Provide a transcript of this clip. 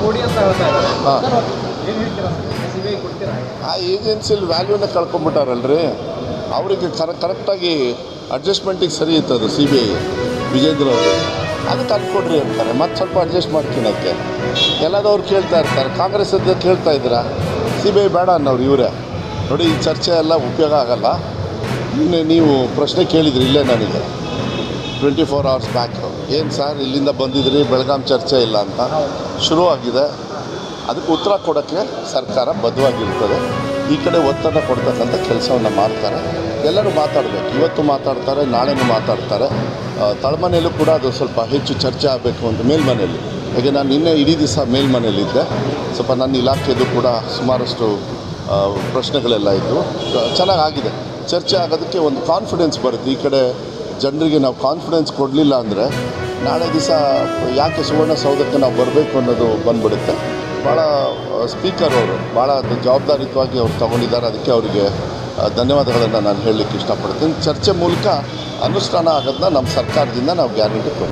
ಕೊಡಿ ಅಂತ ಹೇಳ್ತಾ ಇದ್ದಾರೆ. ಹಾಂ, ಏನು ಹೇಳ್ತೀರಾ CBI ಕೊಡ್ತೀರಾ? ಆ ಏಜೆನ್ಸಿಲಿ ವ್ಯಾಲ್ಯೂನ ಕಳ್ಕೊಂಬಿಟ್ಟಾರಲ್ರಿ. ಅವರಿಗೆ ಕರೆಕ್ಟಾಗಿ ಅಡ್ಜಸ್ಟ್ಮೆಂಟಿಗೆ ಸರಿ ಇತ್ತದು CBI ವಿಜೇಂದ್ರ ಅವರು. ಅದಕ್ಕೆ ಅಲ್ಲಿ ಕೊಡ್ರಿ ಅಂತಾರೆ, ಮತ್ತೆ ಸ್ವಲ್ಪ ಅಡ್ಜಸ್ಟ್ ಮಾಡ್ಕೊಳಕ್ಕೆ ಎಲ್ಲದವ್ರು ಕೇಳ್ತಾ ಇರ್ತಾರೆ. ಕಾಂಗ್ರೆಸ್ ಅಂತ ಕೇಳ್ತಾ ಇದ್ದೀರಾ, CBI ಬೇಡ ಅನ್ನೋರು ಇವರೇ. ನೋಡಿ, ಈ ಚರ್ಚೆ ಎಲ್ಲ ಉಪಯೋಗ ಆಗಲ್ಲ. ನೀವು ಪ್ರಶ್ನೆ ಕೇಳಿದ್ರಿ ಇಲ್ಲೇ ನನಗೆ 24 hours ಬ್ಯಾಕ್, ಏನು ಸರ್ ಇಲ್ಲಿಂದ ಬಂದಿದ್ರಿ ಬೆಳಗಾಂ ಚರ್ಚೆ ಇಲ್ಲ ಅಂತ ಶುರುವಾಗಿದೆ. ಅದಕ್ಕೆ ಉತ್ತರ ಕೊಡೋಕ್ಕೆ ಸರ್ಕಾರ ಬದ್ಧವಾಗಿರ್ತದೆ. ಈ ಕಡೆ ಒತ್ತಡ ಕೊಡ್ತಕ್ಕಂಥ ಕೆಲಸವನ್ನು ಮಾಡ್ತಾರೆ. ಎಲ್ಲರೂ ಮಾತಾಡಬೇಕು. ಇವತ್ತು ಮಾತಾಡ್ತಾರೆ, ನಾಳೆನೂ ಮಾತಾಡ್ತಾರೆ. ತಳಮನೆಯಲ್ಲೂ ಕೂಡ ಅದು ಸ್ವಲ್ಪ ಹೆಚ್ಚು ಚರ್ಚೆ ಆಗಬೇಕು ಅಂತ ಮೇಲ್ಮನೆಯಲ್ಲಿ. ಹಾಗೆ ನಾನು ನಿನ್ನೆ ಇಡೀ ದಿವಸ ಮೇಲ್ಮನೆಯಲ್ಲಿದ್ದೆ. ಸ್ವಲ್ಪ ನನ್ನ ಇಲಾಖೆದು ಕೂಡ ಸುಮಾರಷ್ಟು ಪ್ರಶ್ನೆಗಳೆಲ್ಲ ಇದ್ದವು. ಚೆನ್ನಾಗಾಗಿದೆ. ಚರ್ಚೆ ಆಗೋದಕ್ಕೆ ಒಂದು ಕಾನ್ಫಿಡೆನ್ಸ್ ಬರುತ್ತೆ. ಈ ಕಡೆ ಜನರಿಗೆ ನಾವು ಕಾನ್ಫಿಡೆನ್ಸ್ ಕೊಡಲಿಲ್ಲ ಅಂದರೆ ನಾಳೆ ದಿವಸ ಯಾಕೆ ಸುವರ್ಣಸೌಧಕ್ಕೆ ನಾವು ಬರಬೇಕು ಅನ್ನೋದು ಬಂದುಬಿಡುತ್ತೆ. ಭಾಳ ಸ್ಪೀಕರ್ ಅವರು ಭಾಳ ಜವಾಬ್ದಾರಿಯುತವಾಗಿ ಅವ್ರು ತಗೊಂಡಿದ್ದಾರೆ. ಅದಕ್ಕೆ ಅವರಿಗೆ ಧನ್ಯವಾದಗಳನ್ನು ನಾನು ಹೇಳಲಿಕ್ಕೆ ಇಷ್ಟಪಡ್ತೀನಿ. ಚರ್ಚೆ ಮೂಲಕ ಅನುಷ್ಠಾನ ಆಗೋದನ್ನ ನಮ್ಮ ಸರ್ಕಾರದಿಂದ ನಾವು ಗ್ಯಾರಂಟಿ ಕೊಡ್ತೀವಿ.